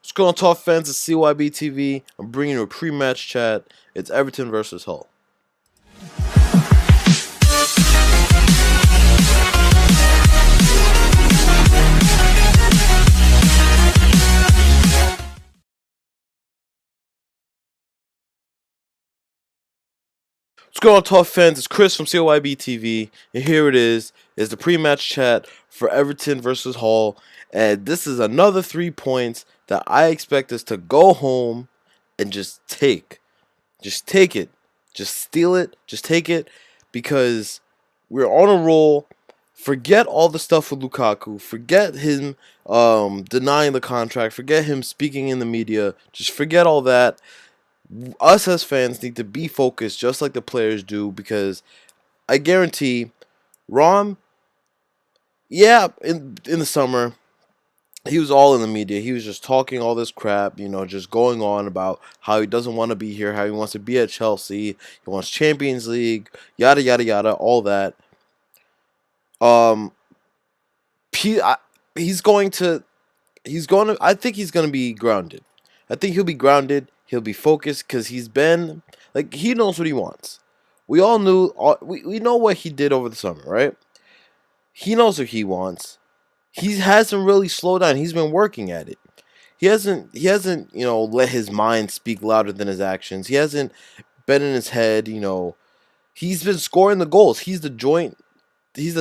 What's going on, top fans? It's CYB TV. I'm bringing you a pre-match chat. It's Everton versus Hull. What's going on, top fans? It's Chris from CYB TV, and here it is the pre-match chat for Everton versus Hull. And this is another 3 points that I expect us to go home and just take. Just take it. Just steal it. Just take it, because we're on a roll. Forget all the stuff with Lukaku. Forget him denying the contract. Forget him speaking in the media. Just forget all that. Us as fans need to be focused just like the players do, because I guarantee Rom, in the summer, he was all in the media. He was just talking all this crap, just going on about how he doesn't want to be here, how he wants to be at Chelsea, he wants Champions League, yada yada yada, all that. Um, he's going to, I think he's going to be grounded. I think he'll be grounded. He'll be focused because he knows what he wants. We all knew, we know what he did over the summer, right? He knows what he wants. He hasn't really slowed down. He's been working at it. He hasn't, let his mind speak louder than his actions. He hasn't been in his head, He's been scoring the goals. He's the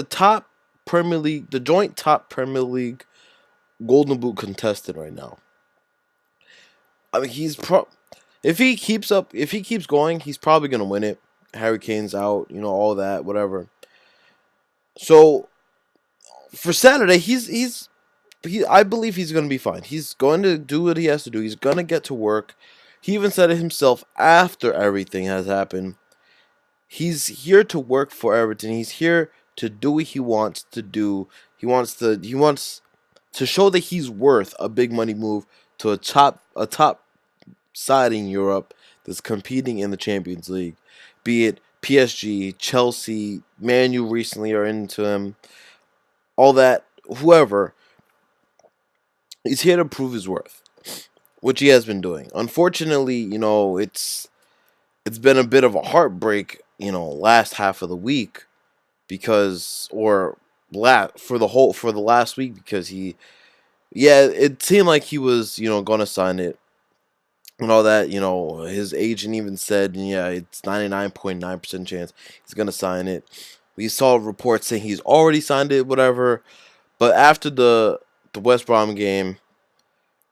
top Premier League, the joint top Premier League Golden Boot contestant right now. I mean, if he keeps going, he's probably gonna win it. Harry Kane's out, all that, whatever. So for Saturday, I believe he's gonna be fine. He's going to do what he has to do. He's gonna get to work. He even said it himself after everything has happened. He's here to work for Everton. He's here to do what he wants to do. He wants to show that he's worth a big money move to a top side in Europe that's competing in the Champions League, be it PSG, Chelsea, Man U recently are into him, all that, whoever. He's here to prove his worth, which he has been doing. Unfortunately, it's been a bit of a heartbreak, last half of the week, for the last week, because it seemed like he was, going to sign it and all that. His agent even said, it's 99.9% chance he's going to sign it. We saw reports saying he's already signed it, whatever. But after the West Brom game,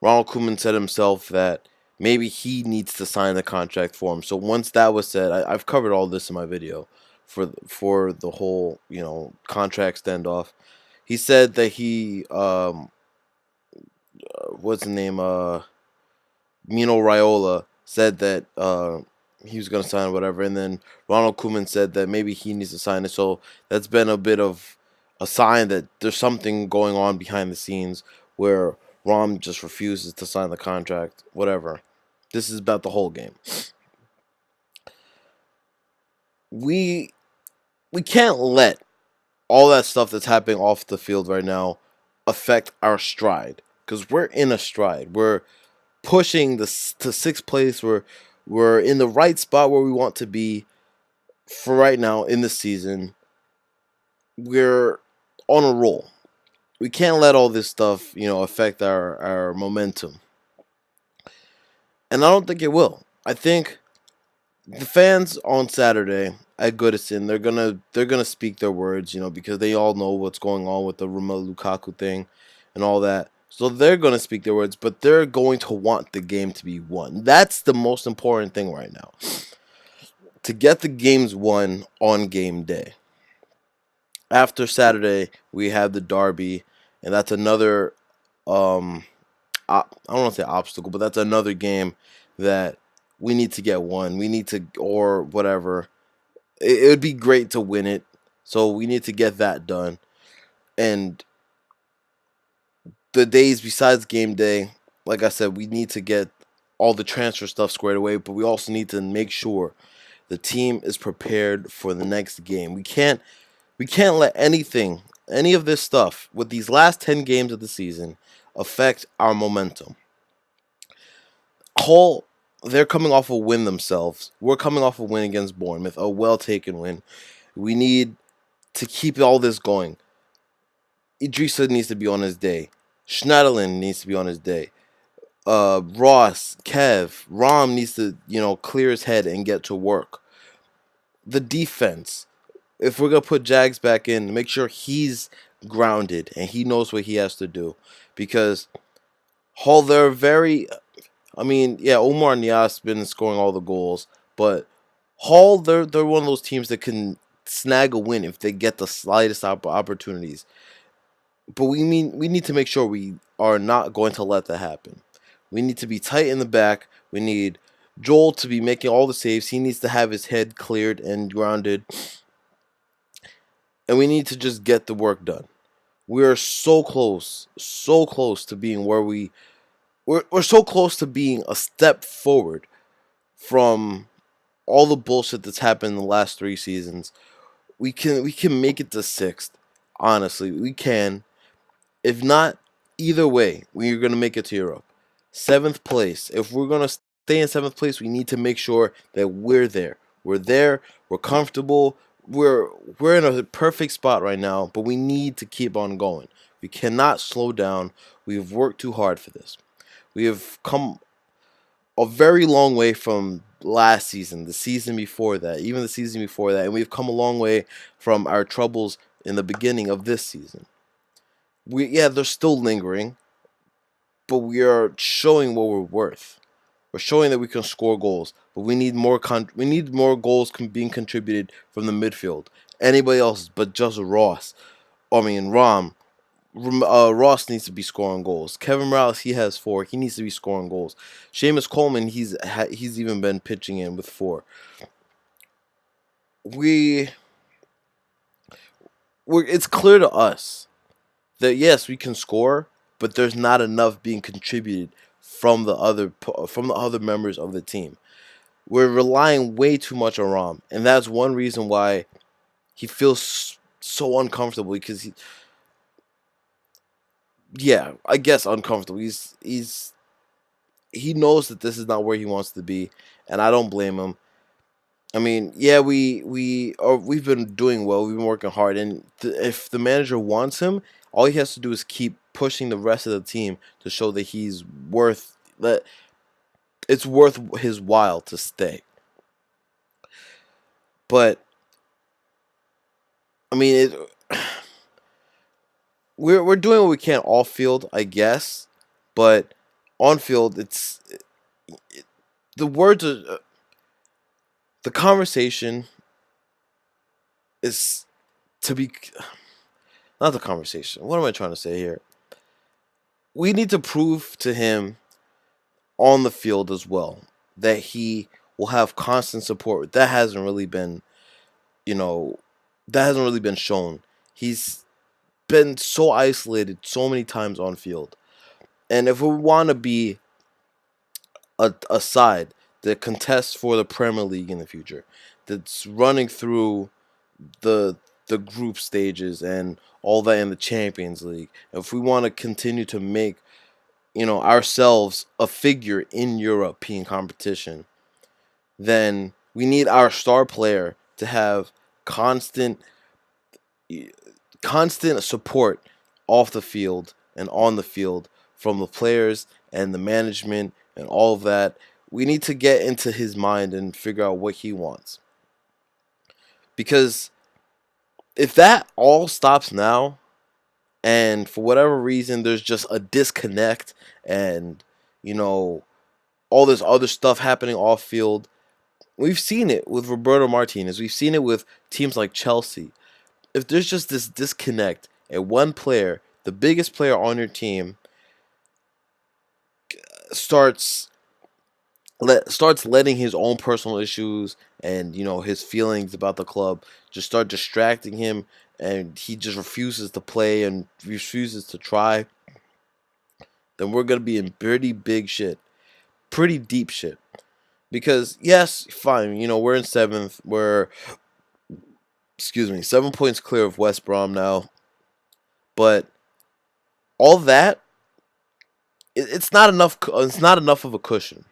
Ronald Koeman said himself that maybe he needs to sign the contract for him. So once that was said, I've covered all this in my video for the whole, contract standoff. He said that he what's the name? Mino Raiola said that he was going to sign whatever, and then Ronald Koeman said that maybe he needs to sign it. So that's been a bit of a sign that there's something going on behind the scenes where Rom just refuses to sign the contract, whatever. This is about the whole game. We can't let all that stuff that's happening off the field right now affect our stride, because we're in a stride. We're pushing to sixth place. We're in the right spot where we want to be for right now in the season. We're on a roll. We can't let all this stuff, affect our momentum. And I don't think it will. I think the fans on Saturday at Goodison, they're gonna speak their words, because they all know what's going on with the Romelu Lukaku thing and all that. So they're gonna speak their words, but they're going to want the game to be won. That's the most important thing right now. To get the games won on game day. After Saturday, we have the derby, and that's another I don't want to say obstacle, but that's another game that we need to get won. We need to, or whatever. It would be great to win it, so we need to get that done. And the days besides game day, like I said, we need to get all the transfer stuff squared away, but we also need to make sure the team is prepared for the next game. We can't let any of this stuff with these last 10 games of the season affect our momentum. Hull, they're coming off a win themselves. We're coming off a win against Bournemouth, a well taken win. We need to keep all this going. Idrissa needs to be on his day. Schneiderlin needs to be on his day. Ross, Kev, Rom needs to, clear his head and get to work. The defense, if we're gonna put Jags back in, make sure he's grounded and he knows what he has to do, because Hull, they're very. I mean, yeah, Omar Nias been scoring all the goals, but Hull, they're one of those teams that can snag a win if they get the slightest opportunities. But we need to make sure we are not going to let that happen. We need to be tight in the back. We need Joel to be making all the saves. He needs to have his head cleared and grounded. And we need to just get the work done. We are so close to being where we're so close to being a step forward from all the bullshit that's happened in the last 3 seasons. We can make it to sixth. Honestly, we can. If not, either way, we're gonna make it to Europe. Seventh place. If we're gonna stay in seventh place, we need to make sure that we're there. We're there. We're comfortable. We're in a perfect spot right now, but we need to keep on going. We cannot slow down. We've worked too hard for this. We have come a very long way from last season, the season before that, even the season before that, and we've come a long way from our troubles in the beginning of this season. They're still lingering, but we are showing what we're worth. We're showing that we can score goals, but we need more. We need more goals being contributed from the midfield. Anybody else but just Ross? I mean, Ross needs to be scoring goals. Kevin Morales, he has 4. He needs to be scoring goals. Seamus Coleman, he's even been pitching in with 4. We It's clear to us that yes, we can score, but there's not enough being contributed from the other members of the team. We're relying way too much on Rom, and that's one reason why he feels so uncomfortable, because I guess uncomfortable. He knows that this is not where he wants to be, and I don't blame him. I mean, yeah, we've been doing well. We've been working hard, and if the manager wants him, all he has to do is keep pushing the rest of the team to show that it's worth his while to stay. But I mean, we're doing what we can off field, I guess, but on field, the words are, the conversation is to be not the conversation. What am I trying to say here? We need to prove to him on the field as well that he will have constant support. You know, that hasn't really been shown. He's been so isolated so many times on field. And if we want to be a side that contests for the Premier League in the future, that's running through the group stages and all that in the Champions League, if we want to continue to make ourselves a figure in European competition, then we need our star player to have constant constant support off the field and on the field from the players and the management and all of that. We need to get into his mind and figure out what he wants. Because if that all stops now, and for whatever reason there's just a disconnect, and all this other stuff happening off field, we've seen it with Roberto Martinez, we've seen it with teams like Chelsea. If there's just this disconnect and one player, the biggest player on your team, starts letting his own personal issues and his feelings about the club just start distracting him, and he just refuses to play and refuses to try, then we're going to be in pretty big shit, pretty deep shit. Because yes, fine, we're in 7th, we're 7 points clear of West Brom now, but all that, it's not enough of a cushion.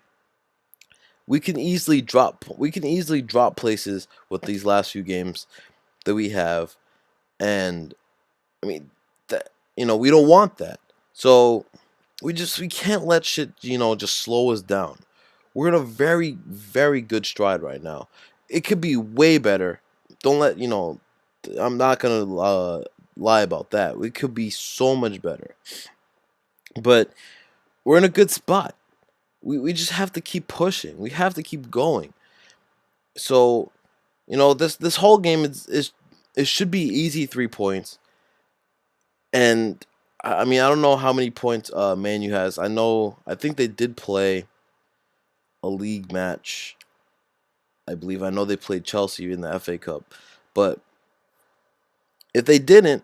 we can easily drop places with these last few games that we have, and I mean that we don't want that. So we can't let shit just slow us down. We're in a very very good stride right now. It could be way better. Don't let I'm not gonna lie about that. We could be so much better, but we're in a good spot. We just have to keep pushing. We have to keep going. So this whole game is it should be easy 3 points. And I mean I don't know how many points Man U has. I think they did play a league match. I believe I know they played Chelsea in the FA Cup, but if they didn't,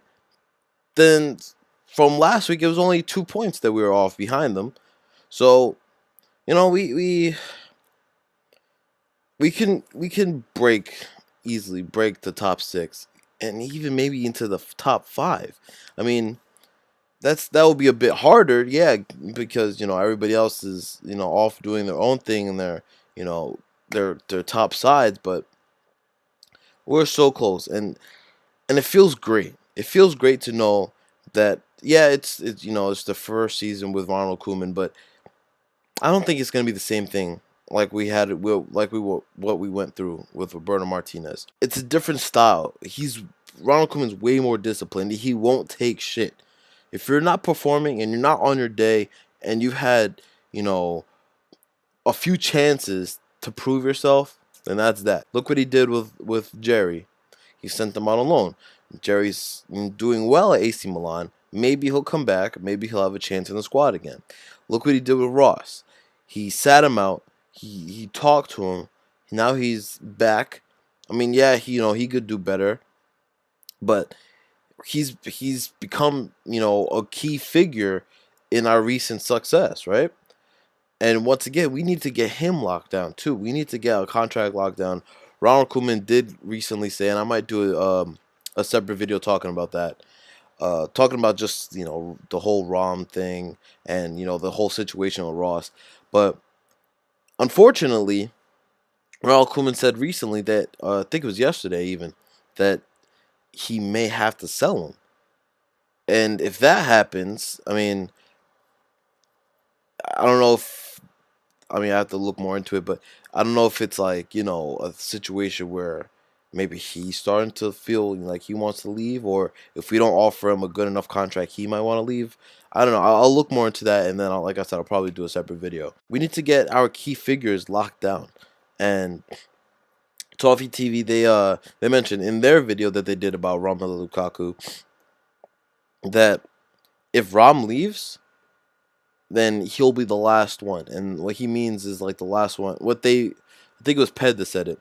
then from last week it was only 2 points that we were off behind them. So we can easily break the top six and even maybe into the top five. I mean that would be a bit harder, yeah, because everybody else is off doing their own thing and you know their top sides, but we're so close, and it feels great. It feels great to know that yeah, it's the first season with Ronald Koeman, but I don't think it's gonna be the same thing like what we went through with Roberto Martinez. It's a different style. Ronald Koeman's way more disciplined. He won't take shit. If you're not performing and you're not on your day and you've had you know a few chances to prove yourself, then that's that. Look what he did with Jerry. He sent him out on loan. Jerry's doing well at AC Milan. Maybe he'll come back. Maybe he'll have a chance in the squad again. Look what he did with Ross. He sat him out. He talked to him. Now he's back. I mean, yeah, he could do better, but he's become a key figure in our recent success, right? And once again, we need to get him locked down too. We need to get a contract locked down. Ronald Koeman did recently say, and I might do a separate video talking about that. Talking about just the whole Rom thing and the whole situation with Ross. But unfortunately, Ronald Koeman said recently that I think it was yesterday even that he may have to sell him. And if that happens, I mean, I don't know if I mean, I have to look more into it, but I don't know if it's like, a situation where maybe he's starting to feel like he wants to leave, or if we don't offer him a good enough contract, he might want to leave. I don't know. I'll look more into that, and then, like I said, I'll probably do a separate video. We need to get our key figures locked down. And Toffee TV, they mentioned in their video that they did about Romelu Lukaku that if Rom leaves, then he'll be the last one. And what he means is like the last one. I think it was Ped that said it.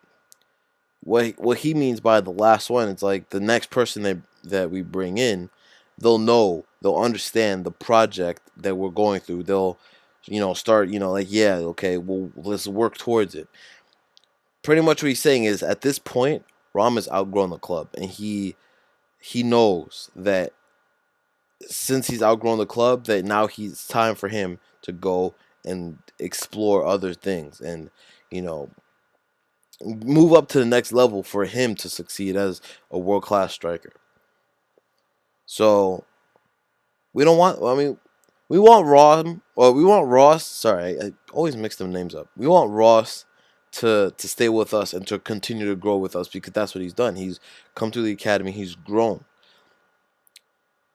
What he means by the last one, it's like the next person that we bring in, they'll understand the project that we're going through. They'll, start, like, yeah, okay, well, let's work towards it. Pretty much what he's saying is at this point, Rom has outgrown the club, and he knows that since he's outgrown the club, that now he's time for him to go and explore other things and you know move up to the next level for him to succeed as a world class striker. So we don't want. I mean, we want Rom or we want Ross. Sorry, I always mix them names up. We want Ross to stay with us and to continue to grow with us because that's what he's done. He's come through the academy. He's grown.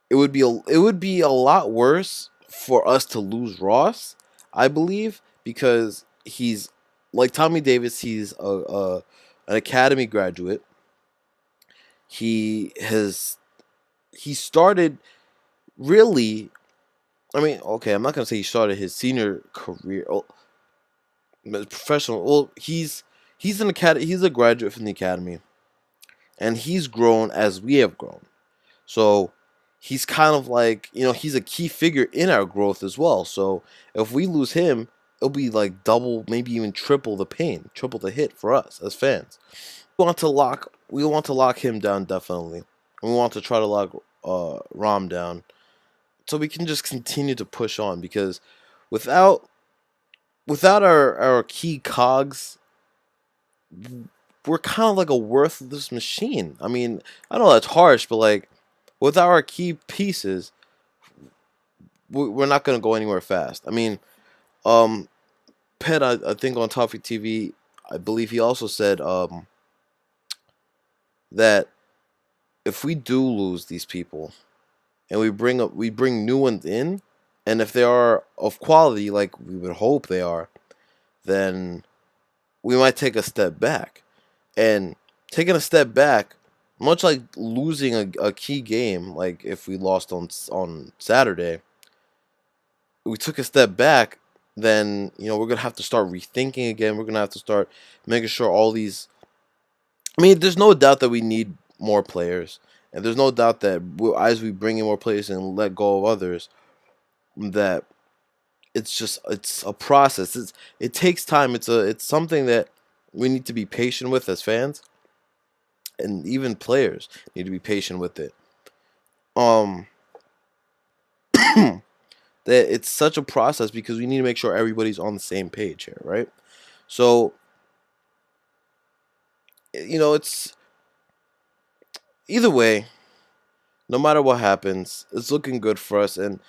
It would be a lot worse for us to lose Ross, I believe, because he's like Tommy Davis. He's an academy graduate. He has he started really. I mean, okay, I'm not gonna say he started his senior career, professional. Well, he's an academy. He's a graduate from the academy, and he's grown as we have grown. So he's kind of like, he's a key figure in our growth as well. So if we lose him, it'll be like double, maybe even triple the pain, triple the hit for us as fans. We want to lock him down definitely. And we want to try to lock Rom down so we can just continue to push on because without without our key cogs, we're kind of like a worthless machine. I mean, I know that's harsh, but like without our key pieces, we're not gonna go anywhere fast. I mean, um, Penn, I think on Toffee TV, I believe he also said that if we do lose these people and we bring new ones in, and if they are of quality like we would hope they are, then we might take a step back. And taking a step back, much like losing a key game, like if we lost on Saturday, we took a step back, then we're gonna have to start rethinking again. We're gonna have to start making sure all these. I mean, there's no doubt that we need more players, and there's no doubt that as we bring in more players and let go of others, that it's a process. It takes time. It's something that we need to be patient with as fans, and even players need to be patient with it. Um, that it's such a process because we need to make sure everybody's on the same page here, right? So it's either way. No matter what happens, it's looking good for us, and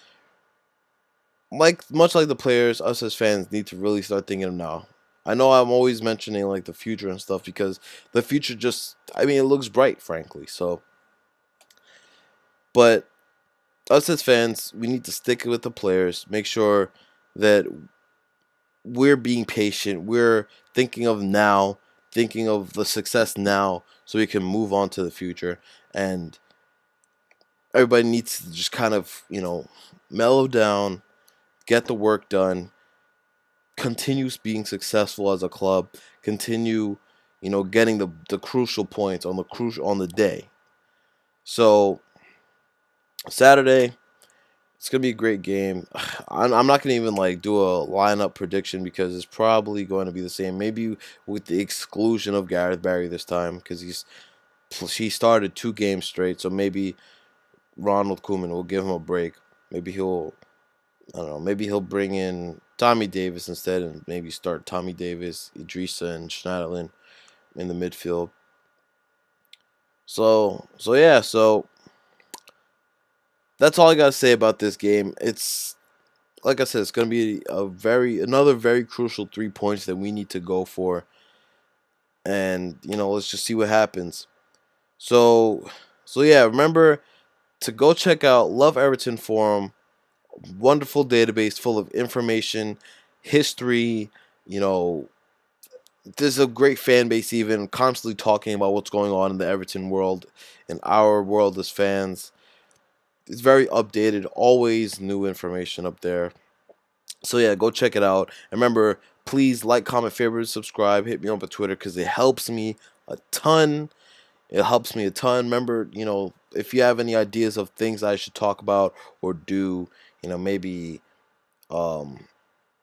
much like the players, us as fans need to really start thinking of now. I know I'm always mentioning like the future and stuff because the future just, I mean, it looks bright, frankly. So, but us as fans, we need to stick with the players, make sure that we're being patient, we're thinking of now, thinking of the success now, so we can move on to the future. And everybody needs to just kind of, mellow down, get the work done, continue being successful as a club, continue, getting the crucial points on the day. So Saturday, it's gonna be a great game. I'm not gonna even like do a lineup prediction because it's probably going to be the same. Maybe with the exclusion of Gareth Barry this time because he started 2 games straight. So maybe Ronald Koeman will give him a break. Maybe I don't know. Maybe he'll bring in Tommy Davis instead, and maybe start Tommy Davis, Idrissa, and Schneiderlin in the midfield. So yeah. So that's all I gotta say about this game. It's like I said, it's gonna be another very crucial 3 points that we need to go for, and let's just see what happens. So so yeah. Remember to go check out Love Everton Forum. Wonderful database full of information, history, you know, there's a great fan base even constantly talking about what's going on in the Everton world and our world as fans. It's very updated, always new information up there. So yeah, go check it out. And remember, please like, comment, favorite, subscribe, hit me up on Twitter because it helps me a ton. It helps me a ton. Remember, if you have any ideas of things I should talk about or do, maybe um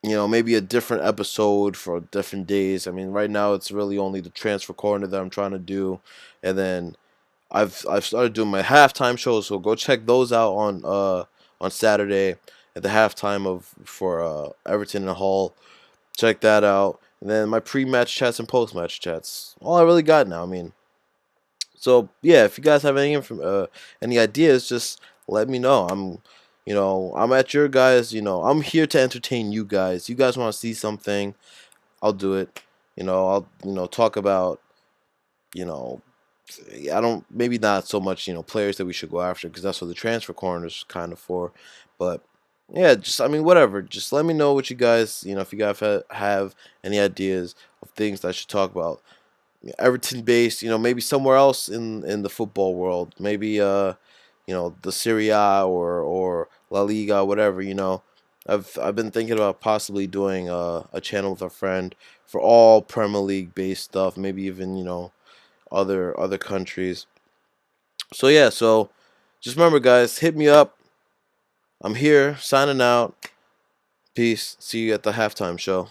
maybe a different episode for different days. I mean, right now it's really only the transfer corner that I'm trying to do, and then I've started doing my halftime shows. So go check those out on Saturday at the halftime of for Everton and Hull. Check that out, and then my pre-match chats and post-match chats. All I really got now. I mean, so yeah, if you guys have any ideas, just let me know. I'm at your guys. I'm here to entertain you guys. You guys want to see something, I'll do it. I'll talk about you know I don't maybe not so much players that we should go after because that's what the transfer corner is kind of for, but yeah, just I mean whatever. Just let me know what you guys if you guys have any ideas of things that I should talk about. Everton based, maybe somewhere else in the football world, maybe the Serie A or La Liga, whatever. I've been thinking about possibly doing a channel with a friend for all Premier League based stuff, maybe even other countries. So yeah, so just remember, guys, hit me up. I'm here signing out. Peace. See you at the halftime show.